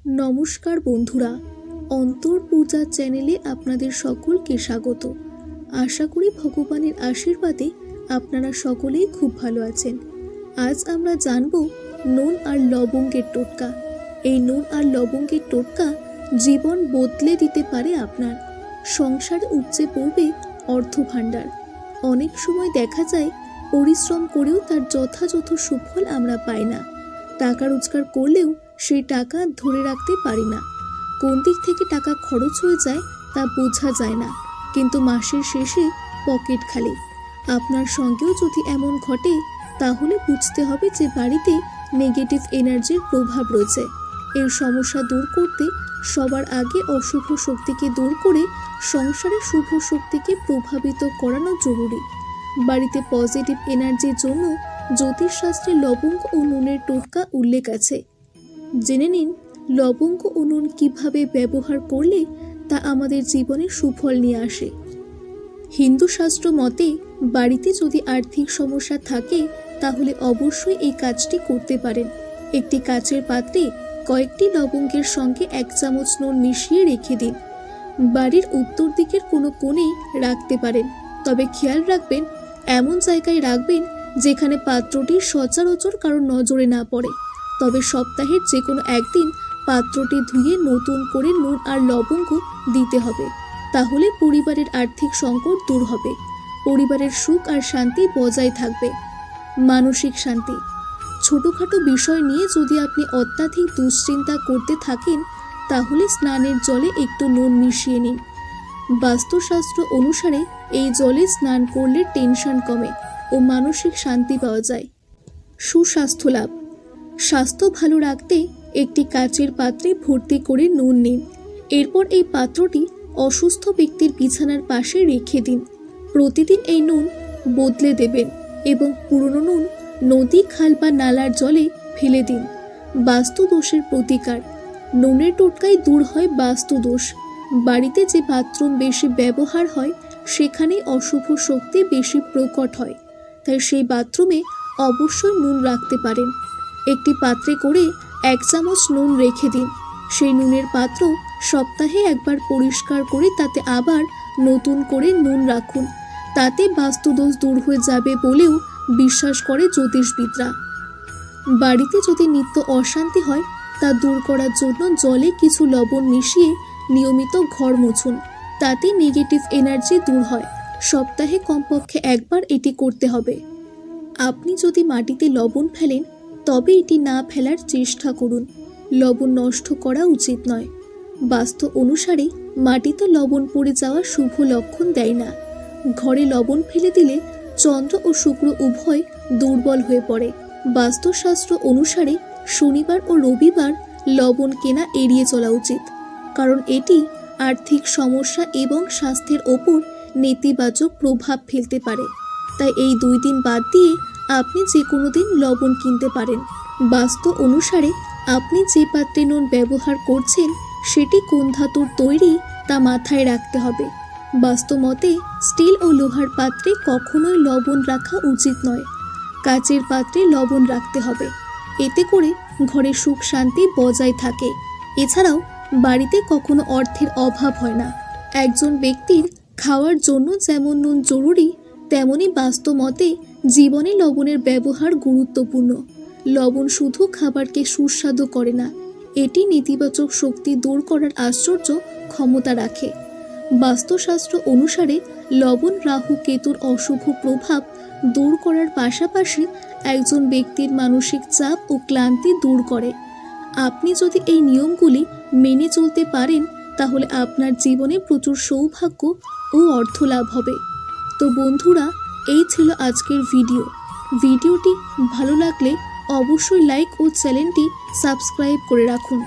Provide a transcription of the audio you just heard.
নমস্কার বন্ধুরা, অন্তর পূজা চ্যানেলে আপনাদের সকলকে স্বাগত। আশা করি ভগবানের আশীর্বাদে আপনারা সকলেই খুব ভালো আছেন। আজ আমরা জানব নুন আর লবঙ্গের টোটকা। এই নুন আর লবঙ্গের টোটকা জীবন বদলে দিতে পারে আপনার। সংসারে উপচে পড়বে অর্থ ভাণ্ডার। অনেক সময় দেখা যায় পরিশ্রম করেও তার যথাযথ সুফল আমরা পাই না। টাকা রোজগার করলেও সেই টাকা ধরে রাখতে পারি না। কোন দিক থেকে টাকা খরচ হয়ে যায় তা বোঝা যায় না, কিন্তু মাসের শেষে পকেট খালি। আপনার সঙ্গেও যদি এমন ঘটে তাহলে বুঝতে হবে যে বাড়িতে নেগেটিভ এনার্জির প্রভাব রয়েছে। এর সমস্যা দূর করতে সবার আগে অশুভ শক্তিকে দূর করে সংসারে শুভ শক্তিকে প্রভাবিত করানো জরুরি। বাড়িতে পজিটিভ এনার্জির জন্য জ্যোতিষশাস্ত্রে লবঙ্গ ও নুনের টোটকা উল্লেখ আছে। জেনে নিন লবঙ্গ ও নুন কীভাবে ব্যবহার করলে তা আমাদের জীবনে সুফল নিয়ে আসে। হিন্দু শাস্ত্র মতে বাড়িতে যদি আর্থিক সমস্যা থাকে তাহলে অবশ্যই এই কাজটি করতে পারেন। একটি কাচের পাত্রে কয়েকটি লবঙ্গের সঙ্গে 1 চামচ নুন মিশিয়ে রেখে দিন। বাড়ির উত্তর দিকের কোনো কোণে রাখতে পারেন, তবে খেয়াল রাখবেন এমন জায়গায় রাখবেন যেখানে পাত্রটি সচরাচর কারোর নজরে না পড়ে। তবে সপ্তাহের যে কোনো একদিন পাত্রটি ধুয়ে নতুন করে নুন আর লবঙ্গ দিতে হবে। তাহলে পরিবারের আর্থিক সংকট দূর হবে, পরিবারের সুখ আর শান্তি বজায় থাকবে। মানসিক শান্তি। ছোটোখাটো বিষয় নিয়ে যদি আপনি অত্যাধিক দুশ্চিন্তা করতে থাকেন তাহলে স্নানের জলে একটু নুন মিশিয়ে নিন। বাস্তুশাস্ত্র অনুসারে এই জলে স্নান করলে টেনশন কমে ও মানসিক শান্তি পাওয়া যায়। সুস্বাস্থ্য লাভ। স্বাস্থ্য ভালো রাখতে একটি কাচের পাত্রে ভর্তি করে নুন নিন। এরপর এই পাত্রটি অসুস্থ ব্যক্তির বিছানার পাশে রেখে দিন। প্রতিদিন এই নুন বদলে দেবেন এবং পুরনো নুন নদী, খাল বা নালার জলে ফেলে দিন। বাস্তু দোষের প্রতিকার। নুনের টোটকায় দূর হয় বাস্তু দোষ। বাড়িতে যে বাথরুম বেশি ব্যবহার হয় সেখানেই অশুভ শক্তি বেশি প্রকট হয়, তাই সেই বাথরুমে অবশ্যই নুন রাখতে পারেন। একটি পাত্রে করে 1 চামচ নুন রেখে দিন। সেই নুনের পাত্র সপ্তাহে একবার পরিষ্কার করে তাতে আবার নতুন করে নুন রাখুন। তাতে বাস্তুদোষ দূর হয়ে যাবে বলেও বিশ্বাস করে জ্যোতিষবিদরা। বাড়িতে যদি নিত্য অশান্তি হয় তা দূর করার জন্য জলে কিছু লবণ মিশিয়ে নিয়মিত ঘর মুছুন। তাতে নেগেটিভ এনার্জি দূর হয়। সপ্তাহে কমপক্ষে একবার এটি করতে হবে। আপনি যদি মাটিতে লবণ ফেলেন তবে এটি না ফেলার চেষ্টা করুন। লবণ নষ্ট করা উচিত নয়। বাস্তু অনুসারে মাটিতে লবণ পড়ে যাওয়া শুভ লক্ষণ দেয় না। ঘরে লবণ ফেলে দিলে চন্দ্র ও শুক্র উভয় দুর্বল হয়ে পড়ে। বাস্তুশাস্ত্র অনুসারে শনিবার ও রবিবার লবণ কেনা এড়িয়ে চলা উচিত, কারণ এটি আর্থিক সমস্যা এবং স্বাস্থ্যের ওপর নেতিবাচক প্রভাব ফেলতে পারে। তাই এই 2 দিন বাদ দিয়ে আপনি যে কোনো দিন লবণ কিনতে পারেন। বাস্তু অনুসারে আপনি যে পাত্রে নুন ব্যবহার করছেন সেটি কোন ধাতুর তৈরি তা মাথায় রাখতে হবে। বাস্তু মতে স্টিল ও লোহার পাত্রে কখনোই লবণ রাখা উচিত নয়। কাচের পাত্রে লবণ রাখতে হবে। এতে করে ঘরে সুখ শান্তি বজায় থাকে। এছাড়াও বাড়িতে কখনো অর্থের অভাব হয় না। একজন ব্যক্তির খাওয়ার জন্য যেমন নুন জরুরি তেমনি বাস্তু মতে জীবনে লবণের ব্যবহার গুরুত্বপূর্ণ। লবণ শুধু খাবারকে সুস্বাদু করে না, এটি নেতিবাচক শক্তি দূর করার আশ্চর্য ক্ষমতা রাখে। বাস্তুশাস্ত্র অনুসারে লবণ রাহু কেতুর অশুভ প্রভাব দূর করার পাশাপাশি একজন ব্যক্তির মানসিক চাপ ও ক্লান্তি দূর করে। আপনি যদি এই নিয়মগুলি মেনে চলতে পারেন তাহলে আপনার জীবনে প্রচুর সৌভাগ্য ও অর্থ লাভ হবে। তো বন্ধুরা, এই ছিল আজকের ভিডিওটি ভালো লাগলে অবশ্যই লাইক ও চ্যানেলটি সাবস্ক্রাইব করে রাখুন।